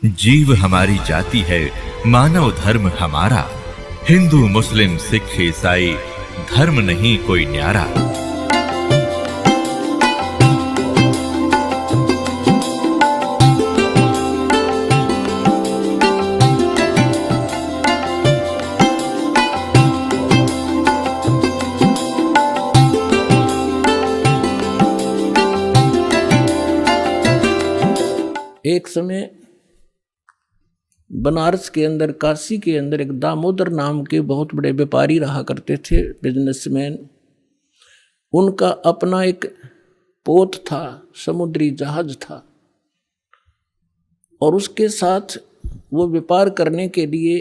जीव हमारी जाति है, मानव धर्म हमारा। हिंदू मुस्लिम सिख ईसाई धर्म नहीं कोई न्यारा। एक समय बनारस के अंदर, काशी के अंदर एक दामोदर नाम के बहुत बड़े व्यापारी रहा करते थे, बिजनेसमैन। उनका अपना एक पोत था, समुद्री जहाज था, और उसके साथ वो व्यापार करने के लिए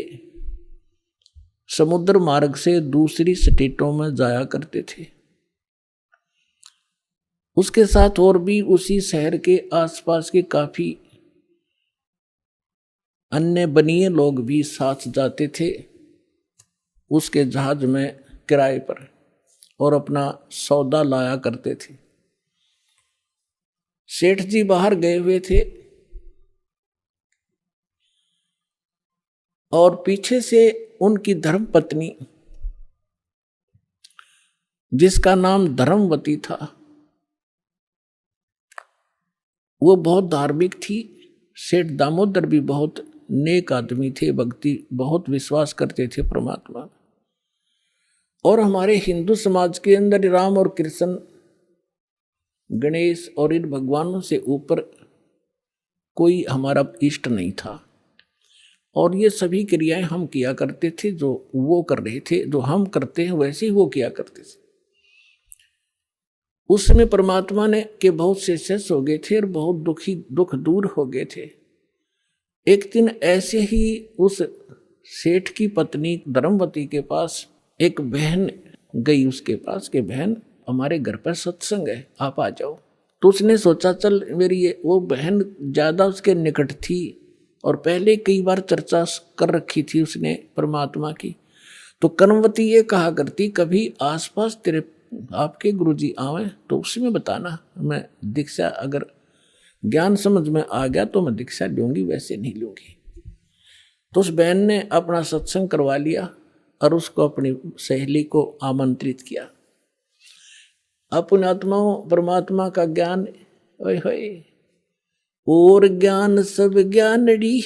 समुद्र मार्ग से दूसरी स्टेटों में जाया करते थे। उसके साथ और भी उसी शहर के आसपास के काफी अन्य बनिए लोग भी साथ जाते थे उसके जहाज में किराए पर, और अपना सौदा लाया करते थे। सेठ जी बाहर गए हुए थे और पीछे से उनकी धर्मपत्नी, जिसका नाम धर्मवती था, वो बहुत धार्मिक थी। सेठ दामोदर भी बहुत नेक आदमी थे, भक्ति बहुत विश्वास करते थे परमात्मा। और हमारे हिंदू समाज के अंदर राम और कृष्ण, गणेश और इन भगवानों से ऊपर कोई हमारा इष्ट नहीं था, और ये सभी क्रियाएं हम किया करते थे जो वो कर रहे थे, जो हम करते हैं वैसे ही वो किया करते थे। उस समय परमात्मा ने के बहुत से शिष्य हो गए थे और बहुत दुख दूर हो गए थे। एक दिन ऐसे ही उस सेठ की पत्नी धर्मवती के पास एक बहन गई उसके पास कि बहन, हमारे घर पर सत्संग है, आप आ जाओ। तो उसने सोचा चल मेरी वो बहन ज़्यादा उसके निकट थी और पहले कई बार चर्चा कर रखी थी उसने परमात्मा की। तो कर्मवती ये कहा करती, कभी आसपास तेरे आपके गुरुजी आवे तो उसमें बताना, मैं दीक्षा अगर ज्ञान समझ में आ गया तो मैं दीक्षा लूंगी, वैसे नहीं लूंगी। तो उस बहन ने अपना सत्संग करवा लिया और उसको अपनी सहेली को आमंत्रित किया। अपने आत्माओं परमात्मा का ज्ञान, ओए होए, और ज्ञान सब ज्ञानड़ी,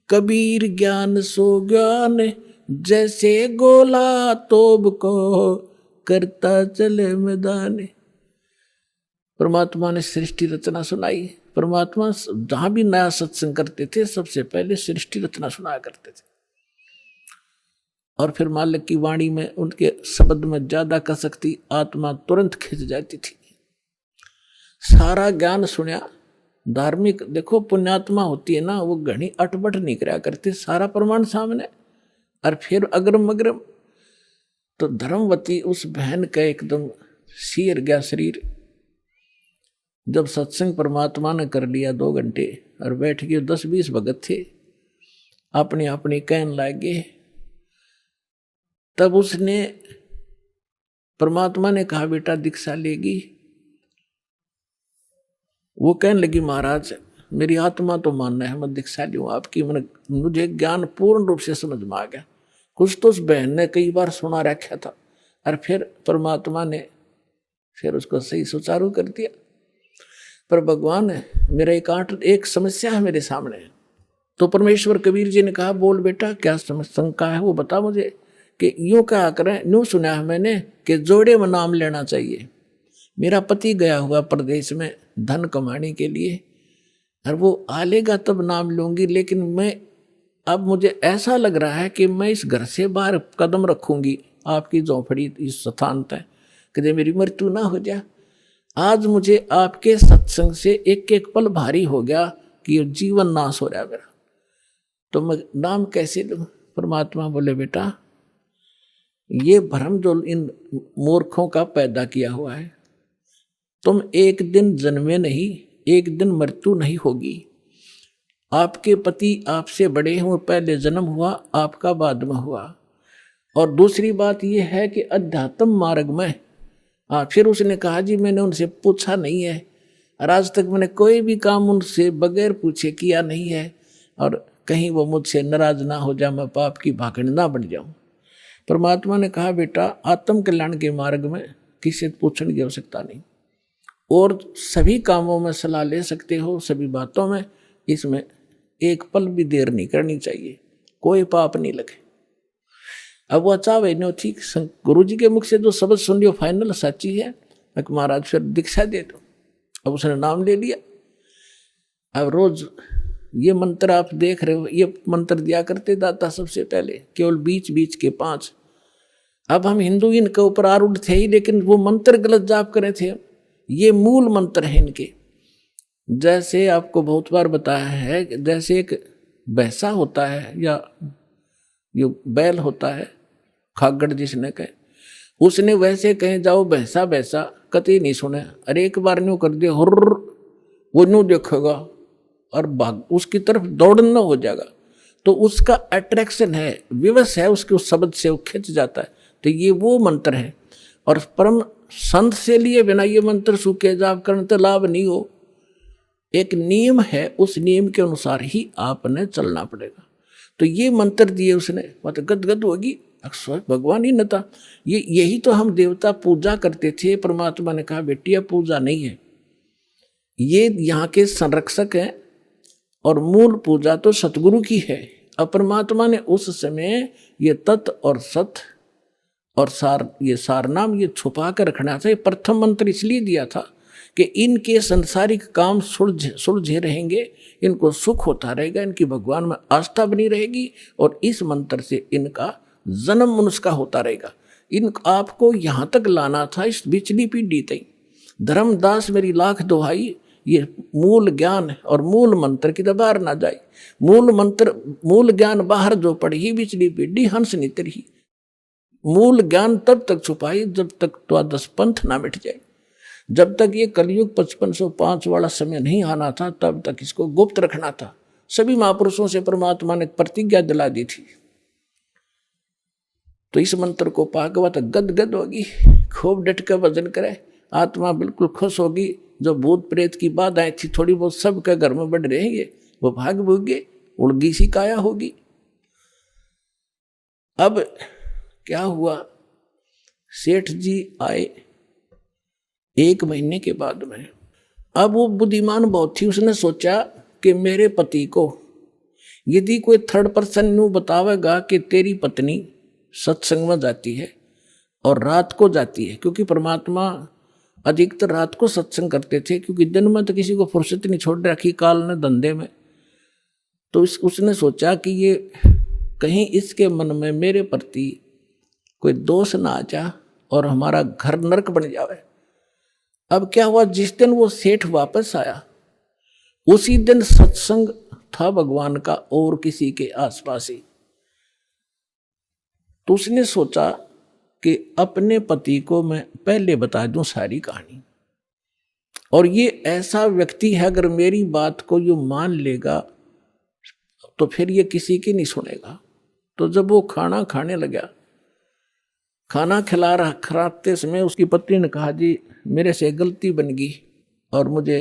कबीर ज्ञान सो ज्ञान, जैसे गोला तोब को करता चले मैदान। परमात्मा ने सृष्टि रचना सुनाई। परमात्मा जहां भी नया सत्संग करते थे सबसे पहले सृष्टि रचना सुनाया करते थे, और फिर मालिक की वाणी में उनके शब्द में ज्यादा कसकती आत्मा तुरंत खिंच जाती थी। सारा ज्ञान सुना। धार्मिक देखो, पुण्यात्मा होती है ना, वो घनी अटबट नहीं करा करते, सारा प्रमाण सामने, और फिर अग्रम अग्रम। तो धर्मवती उस बहन का एकदम सिर गया शरीर। जब सत्संग परमात्मा ने कर लिया 2 घंटे और बैठ गए, 10-20 भगत थे, अपनी अपनी कहन लागे। तब उसने, परमात्मा ने कहा बेटा दीक्षा लेगी। वो कहने लगी महाराज मेरी आत्मा तो मानना है मैं दीक्षा लूँ आपकी, मुझे ज्ञान पूर्ण रूप से समझ में आ गया। कुछ तो उस बहन ने कई बार सुना रखा था, और फिर परमात्मा ने फिर उसको सही सुचारू कर दिया। पर भगवान मेरा एक समस्या है मेरे सामने। तो परमेश्वर कबीर जी ने कहा बोल बेटा क्या शंका है वो बता मुझे। कि यूँ क्या करें, यूँ सुना है मैंने कि जोड़े में नाम लेना चाहिए। मेरा पति गया हुआ प्रदेश में धन कमाने के लिए, और वो आ लेगा तब नाम लूँगी, लेकिन मैं अब मुझे ऐसा लग रहा है कि मैं इस घर से बाहर कदम रखूँगी आपकी झोंपड़ी इस स्थान तक, कि मेरी मृत्यु ना हो जाए। आज मुझे आपके सत्संग से एक एक पल भारी हो गया कि ये जीवन नाश हो रहा है मेरा, तो मैं नाम कैसे लूँ। परमात्मा बोले बेटा ये भ्रम जो इन मूर्खों का पैदा किया हुआ है, तुम एक दिन जन्मे नहीं, एक दिन मृत्यु नहीं होगी। आपके पति आपसे बड़े हैं, वो पहले जन्म हुआ, आपका बाद में हुआ। और दूसरी बात यह है कि अध्यात्म मार्ग में फिर उसने कहा जी मैंने उनसे पूछा नहीं है, और आज तक मैंने कोई भी काम उनसे बगैर पूछे किया नहीं है, और कहीं वो मुझसे नाराज ना हो जाए, मैं पाप की भागड़ ना बन जाऊं। परमात्मा ने कहा बेटा आत्म कल्याण के मार्ग में किसी से पूछने की आवश्यकता नहीं, और सभी कामों में सलाह ले सकते हो, सभी बातों में, इसमें एक पल भी देर नहीं करनी चाहिए, कोई पाप नहीं लगे। अब वह चाहे नो ठीक, गुरु जी के मुख से जो शब्द सुन लियो फाइनल सच्ची है, महाराज फिर दीक्षा दे दो। अब उसने नाम ले लिया। अब रोज ये मंत्र आप देख रहे हो, ये मंत्र दिया करते दाता सबसे पहले, केवल बीच बीच के 5। अब हम हिंदू इनके ऊपर आरूढ़ थे ही, लेकिन वो मंत्र गलत जाप करे थे। ये मूल मंत्र है इनके। जैसे आपको बहुत बार बताया है, जैसे एक भैंसा होता है या जो बैल होता है, खागड़ जिसने कहे, उसने वैसे कहे जाओ भैंसा भैंसा, कतई नहीं सुने। अरे एक बार न्यू कर दिया हुर्र, वो न्यू देखेगा और भाग उसकी तरफ दौड़ना हो जाएगा। तो उसका अट्रैक्शन है, विवश है उसके उस शब्द से, वो खिंच जाता है। तो ये वो मंत्र है। और परम संत से लिए बिना ये मंत्र सूखे जाप करने तो लाभ नहीं हो। एक नियम है, उस नियम के अनुसार ही आपने चलना पड़ेगा। तो ये मंत्र दिए उसने, मतलब गदगद होगी, अक्सर भगवान ही न था। यही तो हम देवता पूजा करते थे। परमात्मा ने कहा बेटी यह पूजा नहीं है, ये यहाँ के संरक्षक हैं, और मूल पूजा तो सतगुरु की है। अब परमात्मा ने उस समय ये तत् और सत और सार, ये सार नाम ये छुपा कर रखना था। ये प्रथम मंत्र इसलिए दिया था कि इनके संसारिक काम सुलझे रहेंगे, इनको सुख होता रहेगा, इनकी भगवान में आस्था बनी रहेगी, और इस मंत्र से इनका जन्म मनुष्य का होता रहेगा। इन आपको यहाँ तक लाना था, इस बिचली पीढ़ी तक। धर्मदास मेरी लाख दुहाई, ये मूल ज्ञान और मूल मंत्र की बाहर ना जाए। मूल मंत्र मूल ज्ञान बाहर जो पढ़ी, बिचली पीढ़ी हंस नितर ही। मूल ज्ञान तब तक छुपाई जब तक द्वादश पंथ ना मिट जाए। जब तक ये कलयुग 5505 वाला समय नहीं आना था, तब तक इसको गुप्त रखना था। सभी महापुरुषों से परमात्मा ने प्रतिज्ञा दिला दी थी। तो इस मंत्र को पाकवा तो गदगद होगी, खूब डट कर भजन करे, आत्मा बिल्कुल खुश होगी। जो भूत प्रेत की बाधाएं थी थोड़ी बहुत सबके घर में बढ़ रहेंगे, वो भाग भूगे, उड़गी सी काया होगी। अब क्या हुआ, सेठ जी आए 1 महीने के बाद में। अब वो बुद्धिमान बहुत थी, उसने सोचा कि मेरे पति को यदि कोई थर्ड पर्सन न्यू बतावेगा कि तेरी पत्नी सत्संग में जाती है और रात को जाती है, क्योंकि परमात्मा अधिकतर रात को सत्संग करते थे, क्योंकि दिन में तो किसी को फुर्सत नहीं छोड़ रखी काल ने धंधे में। तो उसने सोचा कि ये कहीं इसके मन में मेरे प्रति कोई दोष ना आ जा और हमारा घर नरक बन जावे। अब क्या हुआ, जिस दिन वो सेठ वापस आया उसी दिन सत्संग था भगवान का और किसी के आसपास ही। तो उसने सोचा कि अपने पति को मैं पहले बता दूं सारी कहानी, और ये ऐसा व्यक्ति है अगर मेरी बात को यूं मान लेगा तो फिर ये किसी की नहीं सुनेगा। तो जब वो खाना खाने लगा, खाना खिलाते समय उसकी पत्नी ने कहा जी मेरे से गलती बन गई और मुझे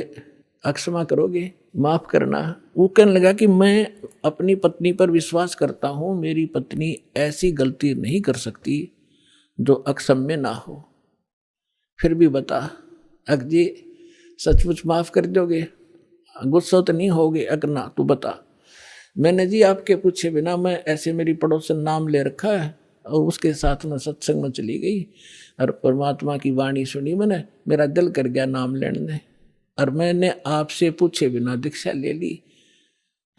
क्षमा करोगे, माफ करना। वो कहने लगा कि मैं अपनी पत्नी पर विश्वास करता हूँ, मेरी पत्नी ऐसी गलती नहीं कर सकती जो अक्षम्य ना हो। फिर भी बता अक जी सचमुच माफ कर दोगे, गुस्सा तो नहीं होगे? अगर ना तो बता। मैंने जी आपके पूछे बिना, मैं ऐसे मेरी पड़ोसन नाम ले रखा है और उसके साथ में सत्संग में चली गई और परमात्मा की वाणी सुनी मैंने, मेरा दिल कर गया नाम लेने, और मैंने आपसे पूछे बिना दीक्षा ले ली।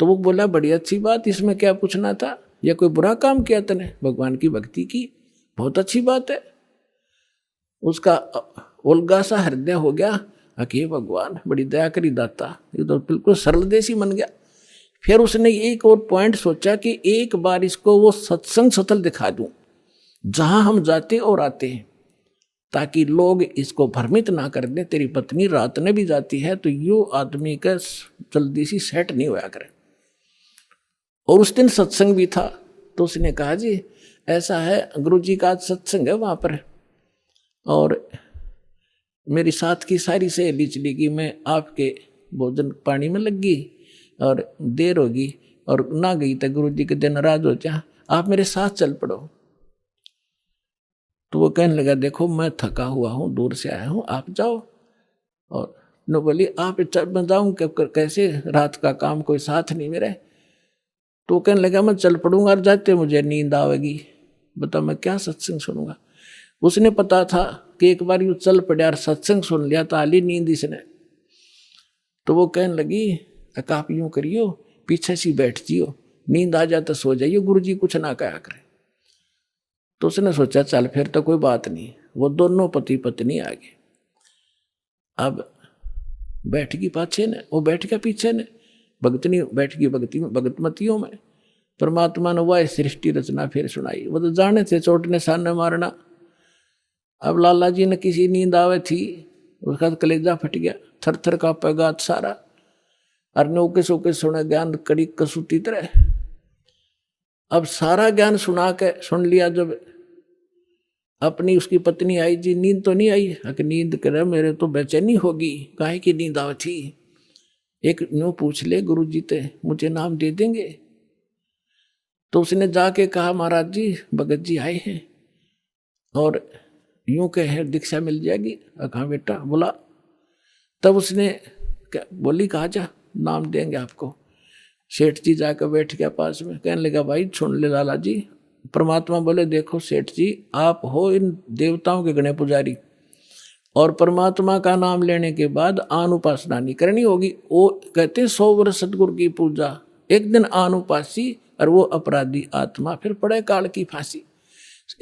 तो वो बोला बड़ी अच्छी बात, इसमें क्या पूछना था, या कोई बुरा काम किया तूने? भगवान की भक्ति की, बहुत अच्छी बात है। उसका उल्गा सा हृदय हो गया, अके भगवान बड़ी दया करी दाता, ये तो बिल्कुल सरल देसी बन गया। फिर उसने एक और पॉइंट सोचा कि एक बार इसको वो सत्संग स्थल दिखा दूं जहां हम जाते और आते हैं, ताकि लोग इसको भ्रमित ना कर दें तेरी पत्नी रात में भी जाती है, तो यो आदमी का जल्दी सी सेट नहीं होया करे। और उस दिन सत्संग भी था। तो उसने कहा जी ऐसा है, गुरुजी का आज सत्संग है वहां पर, और मेरी साथ की सारी सहेली चली गई, मैं आपके भोजन पानी में लग गई और देर होगी, और ना गई तो गुरु जी के दिन नाराज हो जा, आप मेरे साथ चल पड़ो। तो वो कहने लगा देखो मैं थका हुआ हूँ, दूर से आया हूँ, आप जाओ। और नो बोली आप मैं जाऊँ कैसे, रात का काम, कोई साथ नहीं मेरे। तो वो कहने लगा मैं चल पड़ूंगा, और जाते मुझे नींद आवेगी, बता मैं क्या सत्संग सुनूंगा। उसने पता था कि एक बार यूँ चल पड़ा और सत्संग सुन लिया तो आली नींद इसने। तो वो कहने लगी आप यूँ करियो, पीछे से बैठ जियो, नींद आ जाता सो जाइयो, गुरु जी कुछ ना कहा करे। तो उसने सोचा चल फिर तो कोई बात नहीं। वो दोनों पति पत्नी आ गए। अब बैठ गई पाछे ने, वो बैठ गया पीछे ने, भगतनी बैठ गई भगतमतियों में। परमात्मा ने वह सृष्टि रचना फिर सुनाई। वो तो जाने थे चोट ने सामने मारना। अब लाला जी ने किसी नींद आवे थी, उसका कलेजा फट गया, थर थर कांपे गात सारा। और नौके सोके सुने ज्ञान कड़ी कसूती तरह। अब सारा ज्ञान सुन लिया। जब अपनी उसकी पत्नी आई, जी नींद तो नहीं आई, कि नींद करे मेरे तो बेचैनी होगी, काहे की नींद आवे थी, एक न्यू पूछ ले गुरु जी ते मुझे नाम दे देंगे। तो उसने जाके कहा महाराज जी भगत जी आए हैं और यूं कहे दीक्षा मिल जाएगी। कहा बेटा बोला। तब उसने बोली कहा जा नाम देंगे आपको। सेठ जी जाकर बैठ गया पास में, कहने लगा भाई सुन ले लाला जी। परमात्मा बोले देखो सेठ जी आप हो इन देवताओं के गणे पुजारी, और परमात्मा का नाम लेने के बाद आन उपासना नहीं करनी होगी। वो कहते 100 वर्ष सतगुरु की पूजा, एक दिन आन उपासी और वो अपराधी आत्मा फिर पड़े काल की फांसी।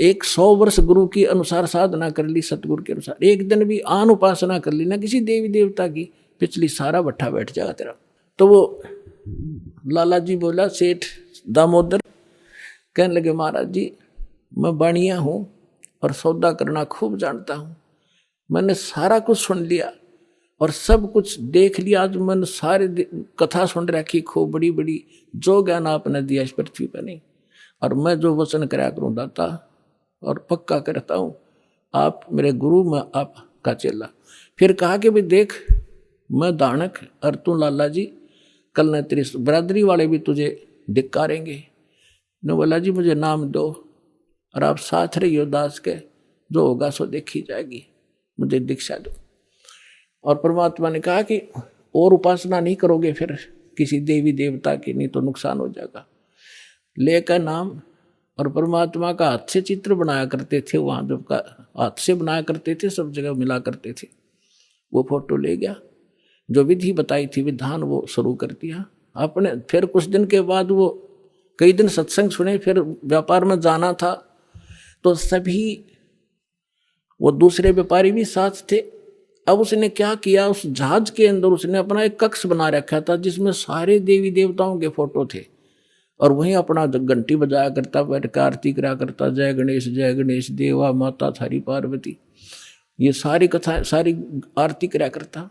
100 वर्ष गुरु की अनुसार साधना कर ली, सतगुरु के अनुसार, एक दिन भी आन उपासना कर ली ना किसी देवी देवता की, पिछली सारा भट्ठा बैठ जाएगा तेरा। तो वो लाला जी बोला सेठ दामोदर, कहने लगे महाराज जी मैं बाणिया हूँ और सौदा करना खूब जानता हूँ, मैंने सारा कुछ सुन लिया और सब कुछ देख लिया। आज मैंने सारे कथा सुन रखी खूब बड़ी बड़ी, जो ज्ञान आपने दिया इस पृथ्वी पर नहीं। और मैं जो वचन कराया करूँ दाता और पक्का करता हूँ, आप मेरे गुरु, मैं आपका चेला। फिर कहा कि भाई देख मैं दानक और तू लाला जी, कल न तेरी बरादरी वाले भी तुझे धिक्कारेंगे। ने बोला जी मुझे नाम दो और आप साथ रहियो दास के, जो होगा सो देखी जाएगी, मुझे दीक्षा दो। और परमात्मा ने कहा कि और उपासना नहीं करोगे फिर किसी देवी देवता की, नहीं तो नुकसान हो जाएगा। लेकर नाम, और परमात्मा का हाथ से चित्र बनाया करते थे, वहाँ जब का हाथ से बनाया करते थे, सब जगह मिला करते थे। वो फोटो ले गया, जो विधि बताई थी विधान वो शुरू कर दिया आपने। फिर कुछ दिन के बाद वो कई दिन सत्संग सुने, फिर व्यापार में जाना था तो सभी वो दूसरे व्यापारी भी साथ थे। अब उसने क्या किया, उस जहाज के अंदर उसने अपना एक कक्ष बना रखा था जिसमें सारे देवी देवताओं के फोटो थे, और वहीं अपना घंटी बजाया करता, बैठ कर आरती करा करता, जय गणेश देवा माता थारी पार्वती, ये सारी कथा सारी आरती करा करता।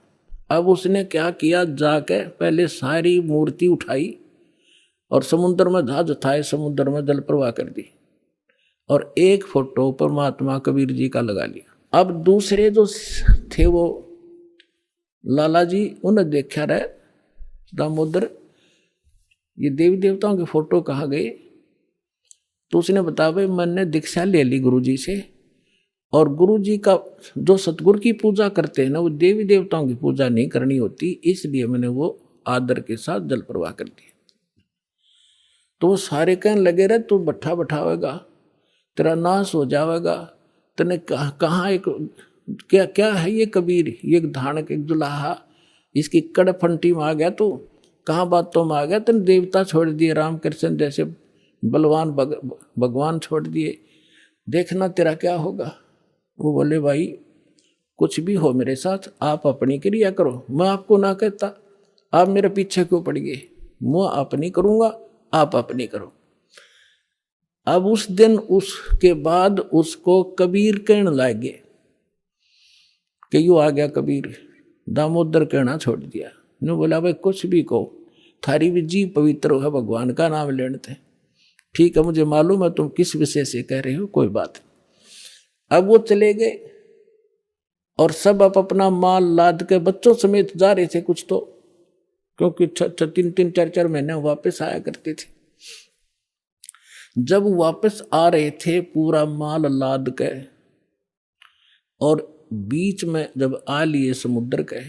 अब उसने क्या किया, जाके पहले सारी मूर्ति उठाई और समुद्र में जहाज उठाए, समुद्र में जल प्रवाह कर दी, और एक फोटो परमात्मा कबीर जी का लगा लिया। अब दूसरे जो थे वो लाला जी, उन्हें देखा रहे दामोदर ये देवी देवताओं के फोटो कहाँ गए। तो उसने बताया भाई मैंने दीक्षा ले ली गुरु जी से, और गुरु जी का जो सतगुरु की पूजा करते हैं ना, वो देवी देवताओं की पूजा नहीं करनी होती, इसलिए मैंने वो आदर के साथ जल प्रवाह कर दिया। तो वो सारे कहने लगे रहे तू भट्ठा बैठावेगा, तेरा नाश हो जाएगा, तने कहाँ एक क्या क्या है ये कबीर, ये धानक एक दुलाहा, इसकी कड़ फंटी में आ गया, तू कहाँ बातों में आ गया, तेने देवता छोड़ दिए, राम कृष्ण जैसे बलवान भगवान छोड़ दिए, देखना तेरा क्या होगा। वो बोले भाई कुछ भी हो मेरे साथ, आप अपनी क्रिया करो, मैं आपको ना कहता, आप मेरे पीछे क्यों पड़ गए, मैं अपनी करूँगा, आप अपनी करो। अब उस दिन उसके बाद उसको कबीर कहने लगे कि यू आ गया कबीर, दामोदर कहना छोड़ दिया। ने बोला भाई कुछ भी कहो, थारी भी जी पवित्र है, भगवान का नाम लेने थे, ठीक है मुझे मालूम है तुम किस विषय से कह रहे हो, कोई बात नहीं। अब वो चले गए और सब अपना माल लाद के बच्चों समेत जा रहे थे कुछ तो, क्योंकि 3-3 4-4 महीने वापस आया करते थे। जब वापस आ रहे थे पूरा माल लाद के, और बीच में जब आ लिए समुद्र के,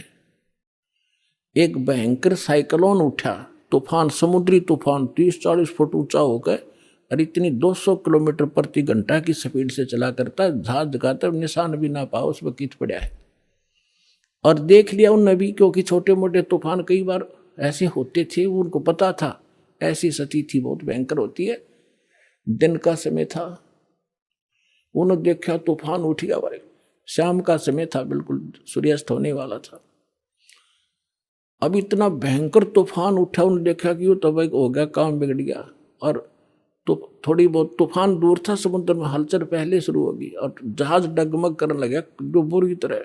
एक भयंकर साइक्लोन उठा, तूफान, समुद्री तूफान 30-40 फुट ऊंचा होकर, और इतनी 200 किलोमीटर प्रति घंटा की स्पीड से चला करता, जहाज का निशान भी ना पाओ उस वक्त पड़ा है। और देख लिया उन नबी, क्योंकि छोटे मोटे तूफान कई बार ऐसे होते थे, उनको पता था ऐसी स्थिति थी बहुत भयंकर होती है। दिन का समय था, उन्होंने देखा तूफान उठ गया भाई, शाम का समय था, बिल्कुल सूर्यास्त होने वाला था। अब इतना भयंकर तूफान उठा, उन्होंने देखा कि वो तो भाई हो गया, काम बिगड़ गया। और तो थोड़ी बहुत तूफान दूर था, समुद्र में हलचल पहले शुरू होगी और जहाज डगमग करने लगा जो बुरी तरह।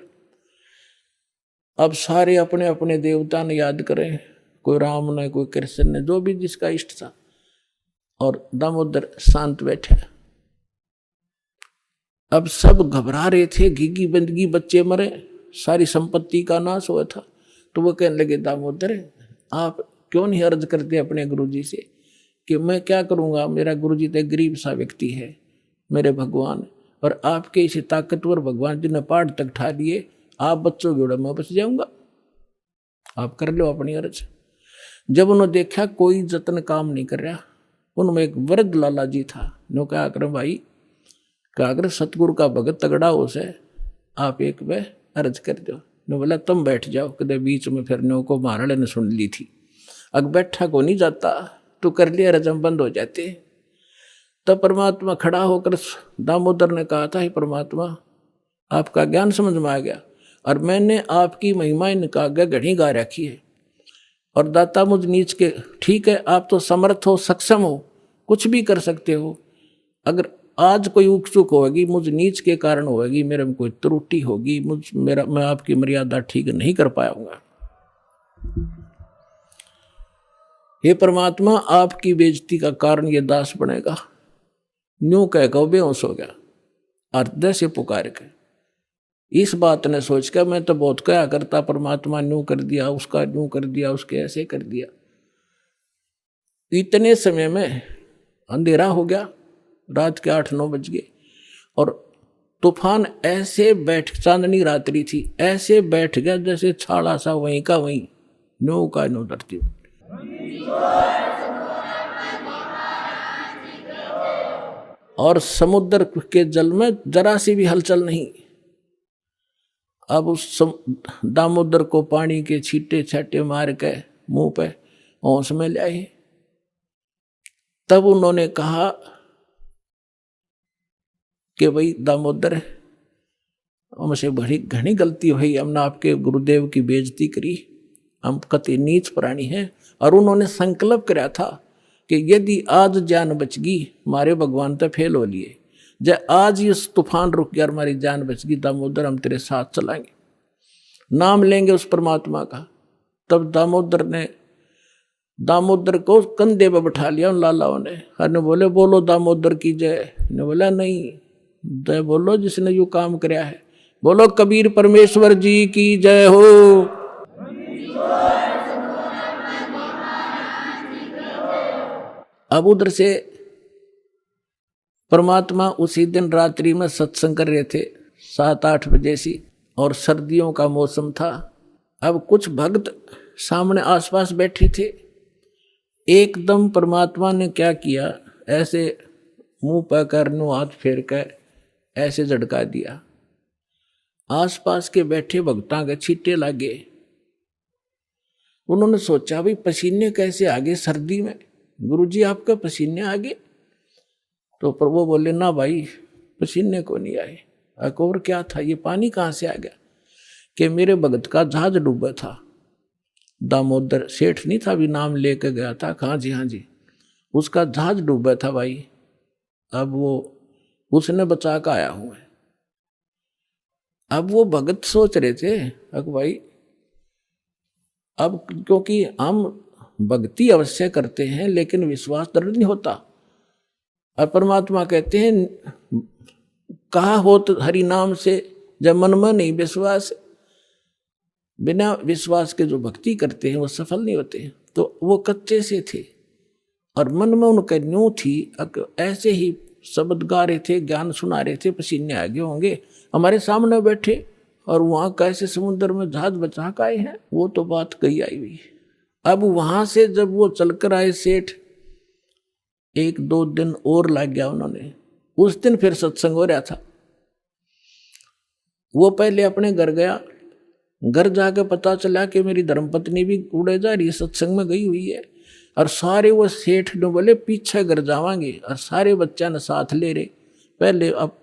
अब सारे अपने अपने देवता ने याद करें, कोई राम ने, कोई कृष्ण ने, जो भी जिसका इष्ट था, और दामोदर शांत बैठे। अब सब घबरा रहे थे, घिघी बंदगी, बच्चे मरे, सारी संपत्ति का नाश हुआ था। तो वो कहने लगे, दामोदर आप क्यों नहीं अर्ज करते अपने गुरुजी से कि मैं क्या करूँगा, मेरा गुरुजी तो गरीब सा व्यक्ति है, मेरे भगवान, और आपके इसे ताकतवर भगवान जी ने पहाड़ तक ठा लिए, आप बच्चों जोड़ा मैं बच जाऊंगा, आप कर लो अपनी अर्ज। जब उन्होंने देखा कोई जतन काम नहीं कर रहा, उनमें एक वृद्ध लाला जी था, नो क्या करें भाई, क्या अगर सतगुरु का भगत तगड़ा हो से आप एक वे अर्ज कर दो। नो बोला तुम बैठ जाओ, कदे बीच में फिर नो को महाराणे ने सुन ली थी, अग बैठा को नहीं जाता, तो कर लिया रजम बंद हो जाते। तब परमात्मा खड़ा होकर दामोदर ने कहा था, हे परमात्मा आपका ज्ञान समझ में आ गया, और मैंने आपकी महिमा इनका घड़ी गा रखी है, और दाता मुझ नीच के, ठीक है आप तो समर्थ हो, सक्षम हो, कुछ भी कर सकते हो, अगर आज कोई उक चुक होगी मुझ नीच के कारण होगी, मेरे में कोई त्रुटि होगी, मैं आपकी मर्यादा ठीक नहीं कर पाऊंगा। हे परमात्मा आपकी बेइज्जती का कारण ये दास बनेगा। न्यू कह कर बेहोश हो गया, हृदय से पुकार के इस बात ने सोच कर मैं तो बहुत क्या करता, परमात्मा न्यू कर दिया, उसका न्यू कर दिया, उसके ऐसे कर दिया। इतने समय में अंधेरा हो गया, रात के 8-9 बज गए, और तूफान ऐसे बैठ, चांदनी रात्रि थी, ऐसे बैठ गया जैसे छाड़ा सा वहीं का वहीं, नो का नो धरती। और समुद्र के जल में जरा सी भी हलचल नहीं। अब उस दामोदर को पानी के छींटे छाटे मार के मुंह पे होश में ले आए। तब उन्होंने कहा कि भाई दामोदर हमसे बड़ी घनी गलती हुई, हमने आपके गुरुदेव की बेइज्जती करी, हम कति नीच प्राणी हैं। और उन्होंने संकल्प कराया था कि यदि आज जान बच गई, हमारे भगवान तो फेल हो लिए, जब आज इस तूफान रुक गया, हमारी जान बच गई, दामोदर हम तेरे साथ चलाएंगे, नाम लेंगे उस परमात्मा का। तब दामोदर को कंधे पे बैठा लिया उन लालाओं ने, और बोले बोलो दामोदर की जय। ने बोला नहीं, जय बोलो जिसने यू काम कराया है, बोलो कबीर परमेश्वर जी की जय हो। अब उधर से परमात्मा उसी दिन रात्रि में सत्संग कर रहे थे 7-8 बजे सी, और सर्दियों का मौसम था। अब कुछ भक्त सामने आसपास बैठे थे, एकदम परमात्मा ने क्या किया, ऐसे मुंह पर करनो हाथ फेर कर ऐसे झटका दिया, आसपास के बैठे भक्तां के छींटे लागे। उन्होंने सोचा भाई पसीने कैसे आगे सर्दी में, गुरुजी आपका पसीने आगे? तो प्रभु बोले ना भाई पसीने को नहीं आए। और क्या था, ये पानी कहाँ से आ गया? कि मेरे भगत का जहाज डूबा था, दामोदर सेठ नहीं था, भी नाम लेके गया था, हाँ जी, उसका जहाज डूबा था भाई, अब वो उसने बचा कर आया हूँ। अब वो भगत सोच रहे थे अब भाई, अब क्योंकि हम भक्ति अवश्य करते हैं लेकिन विश्वास दृढ़ नहीं होता, और परमात्मा कहते हैं कहा हो तो हरि नाम से, जब मन में नहीं विश्वास, बिना विश्वास के जो भक्ति करते हैं वो सफल नहीं होते। तो वो कच्चे से थे और मन में उनका न्यू थी, ऐसे ही शब्द गा रहे थे, ज्ञान सुना रहे थे, पसीने आगे होंगे, हमारे सामने बैठे और वहाँ कैसे समुद्र में जहाज बचा के आए हैं, वो तो बात कही आई हुई। अब वहां से जब वो चलकर आए सेठ, 1-2 दिन और लग गया उन्होंने। उस दिन फिर सत्संग हो रहा था। वो पहले अपने घर गया, घर जाके पता चला कि मेरी धर्मपत्नी भी उड़े जा रही है, सत्संग में गई हुई है। और सारे वो सेठ ने बोले पीछे घर जावांगे, और सारे बच्चा ने साथ ले रहे, पहले अब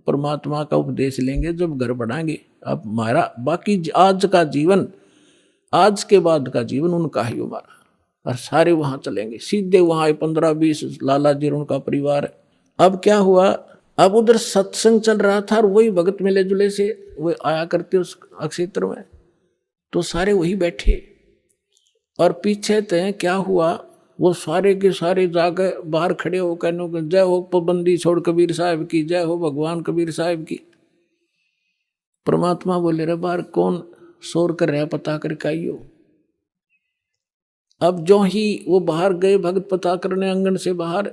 परमात्मा का उपदेश लेंगे जब घर बढ़ाएंगे। अब हमारा बाकी आज का जीवन, आज के बाद का जीवन उनका ही हमारा। और सारे वहां चलेंगे, सीधे वहां 15-20 लाला जी और उनका परिवार। अब क्या हुआ, अब उधर सत्संग चल रहा था और वही भगत मिले जुले से वो आया करते उस क्षेत्र में, तो सारे वही बैठे। और पीछे तय क्या हुआ, वो सारे के सारे जाकर बाहर खड़े हो कहने जय हो पाबंदी छोड़ कबीर साहब की, जय हो भगवान कबीर साहब की। परमात्मा बोले रे बाहर कौन शोर कर रहा, पता करके आइयो। अब जो ही वो बाहर गए भगत पता करने आंगन से बाहर,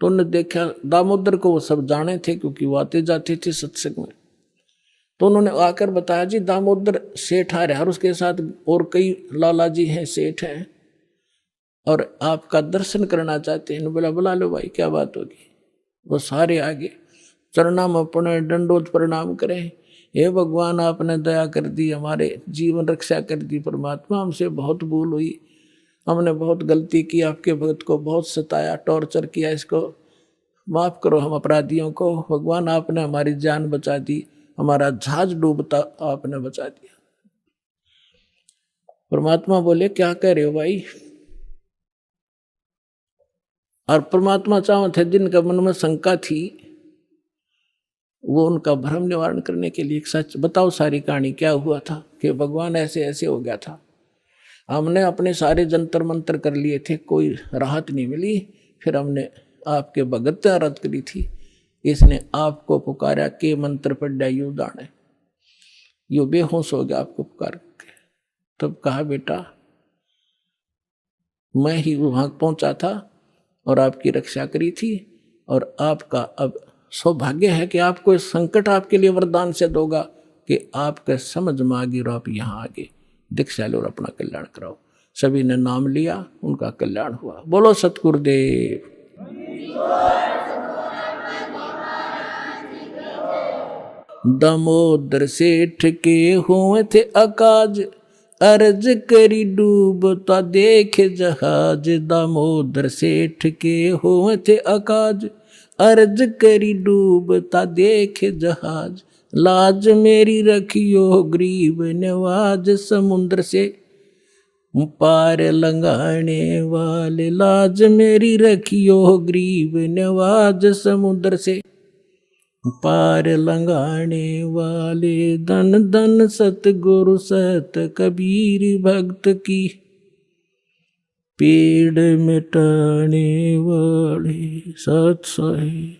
तो उन्होंने देखा दामोदर को, वो सब जाने थे क्योंकि वो आते जाते थे सत्संग में। तो उन्होंने आकर बताया जी दामोदर सेठ आ रहा है और उसके साथ और कई लाला जी हैं, सेठ हैं, और आपका दर्शन करना चाहते हैं। बोला बुला लो भाई, क्या बात होगी। वो सारे आगे चरणा में अपने दंडोत प्रणाम करें, हे भगवान आपने दया कर दी, हमारे जीवन रक्षा कर दी। परमात्मा हमसे बहुत भूल हुई, हमने बहुत गलती की, आपके भक्त को बहुत सताया, टॉर्चर किया, इसको माफ़ करो हम अपराधियों को। भगवान आपने हमारी जान बचा दी, हमारा जहाज डूबता आपने बचा दिया। परमात्मा बोले क्या कह रहे हो भाई। और परमात्मा चाहो थे जिनका मन में शंका थी, वो उनका भ्रम निवारण करने के लिए सच बताओ सारी कहानी क्या हुआ था, कि भगवान ऐसे ऐसे हो गया था। हमने अपने सारे जंतर मंतर कर लिए थे, कोई राहत नहीं मिली। फिर हमने आपके भगत आराध करी थी, इसने आपको पुकारा के मंत्र पढ़ा यू दाने, यू बेहोश हो गया आपको पुकार के। तब कहा बेटा मैं ही वहां पहुंचा था और आपकी रक्षा करी थी, और आपका अब सौभाग्य है कि आपको इस संकट आपके लिए वरदान से दोगा कि आपके समझ में आ गई और आप यहाँ आगे दीक्षा लो और अपना कल्याण कराओ। सभी ने नाम लिया, उनका कल्याण हुआ। बोलो सतगुरुदेव। दामोदर सेठ के हुए थे अकाज, अर्ज करी डूबता देख जहाज। दामोदर सेठ के हुए थे अकाज, अर्ज करी डूबता देख जहाज। लाज मेरी रखियो गरीब नवाज, समुद्र से पार लंघाने वाले। लाज मेरी रखियो गरीब नवाज, समुद्र से पार लंघाने वाले। धन धन सतगुरु सत कबीर भक्त की, पेड़ मिटाने वाले सत साई।